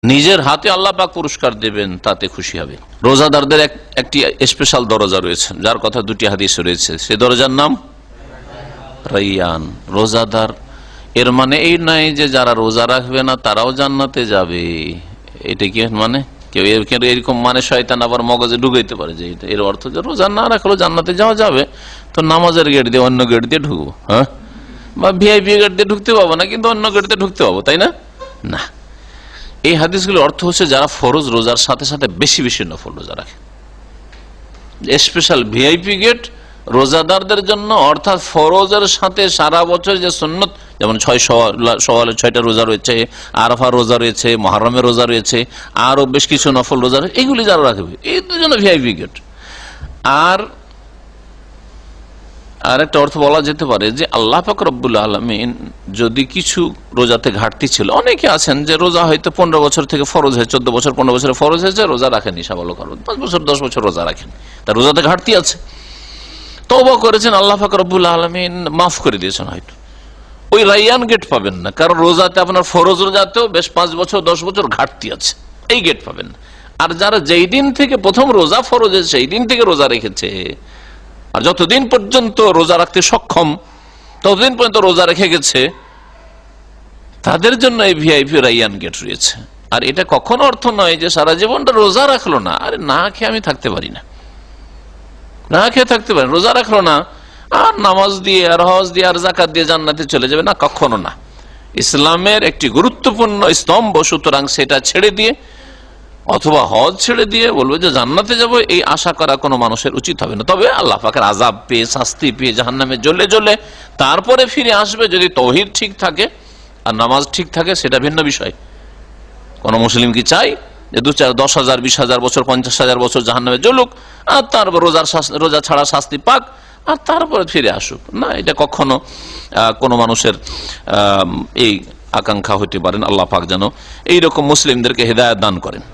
নিজের হাতে আল্লাহ পাক পুরস্কার দেবেন, তাতে খুশি হবে। রোজাদারদের একটি স্পেশাল দরজা রয়েছে, যার কথা দুটি হাদিস রয়েছে। সে দরজার নাম রাইয়ান। রোজাদার এর মানে এই নয় যে যারা রোজা রাখবে না তারাও জান্নাতে যাবে। এটা কি মানে কেউ এরকম মানে শয়তান আবার মগজে ঢুকাইতে পারে যে এর অর্থ যে রোজা না রাখলেও জান্নাতে যাওয়া যাবে, তো নামাজের গেট দিয়ে অন্য গেট দিয়ে ঢুকবো, হ্যাঁ, বা ভিআইপি গেট দিয়ে ঢুকতে পাবো না কিন্তু অন্য গেট দিয়ে ঢুকতে পাবো, তাই না? না, এই হাদিসগুলোর অর্থ হচ্ছে যারা ফরজ রোজার সাথে সাথে বেশি বেশি নফল রোজা রাখে। স্পেশাল ভিআইপি গেট রোজাদারদের জন্য, অর্থাৎ ফরজের সাথে সারা বছর যে সুন্নত, যেমন 6 রোজা রয়েছে, আরাফা রোজা রয়েছে, মুহররমের রোজা রয়েছে, আরো বেশ কিছু নফল রোজা রয়েছে, এগুলি যারা রাখবে এই জন্য ভিআইপি গেট। আর একটা অর্থ বলা যেতে পারে যে আল্লাহ পাক রব্বুল আলামিন যদি কিছু রোজাতে ঘাটতি ছিল, অনেকে আছেন যে রোজা হয়তো 15 বছর থেকে ফরজ হয়েছে, 14 বছর 15 বছরে ফরজ হয়েছে, রোজা রাখেনি, সাবালক 5 বছর 10 বছর রোজা রাখেন, তার রোজাতে ঘাটতি আছে, তওবা করেছেন, আল্লাহ পাক রব্বুল আলামিন মাফ করে দিয়েছেন, হয়তো ওই রাইয়ান গেট পাবেন না, কারণ রোজাতে আপনার ফরজ রোজাতেও বেশ 5 বছর 10 বছর ঘাটতি আছে, এই গেট পাবেন না। আর যারা যেই দিন থেকে প্রথম রোজা ফরজ হয়েছে সেই দিন থেকে রোজা রেখেছে, আর যতদিন পর্যন্ত রোজা রাখতে সক্ষম ততদিন পর্যন্ত রোজা রেখে গেছে, তাদের জন্য এই ভিআইপি রাইয়ান গেট রয়েছে। আর এটা কখনো অর্থ নয় যে সারা জীবনটা রোজা রাখলো না, আরে না খেয়ে আমি থাকতে পারি না, না খেয়ে থাকতে পারি, রোজা রাখলো না আর নামাজ দিয়ে আর হজ দিয়ে আর যাকাত দিয়ে জান্নাতে চলে যাবে, না, কখনো না। ইসলামের একটি গুরুত্বপূর্ণ স্তম্ভ, সুতরাং সেটা ছেড়ে দিয়ে অথবা হজ ছেড়ে দিয়ে বলবে যে জান্নাতে যাব, এই আশা করা কোনো মানুষের উচিত হবে না। তবে আল্লাহ পাকের আযাব পেয়ে, শাস্তি পেয়ে, জাহান্নামে জ্বলে জ্বলে তারপরে ফিরে আসবে, যদি তাওহীদ ঠিক থাকে আর নামাজ ঠিক থাকে, সেটা ভিন্ন বিষয়। কোন মুসলিম কি চাই যে 10,000 20,000 বছর 50,000 বছর জাহান্নামে জ্বলুক আর তারপর রোজা ছাড়া শাস্তি পাক আর তারপরে ফিরে আসুক? না, এটা কখনো কোনো মানুষের এই আকাঙ্ক্ষা হতে পারেন। আল্লাহ পাক যেন এইরকম মুসলিমদেরকে হেদায়েত দান করেন।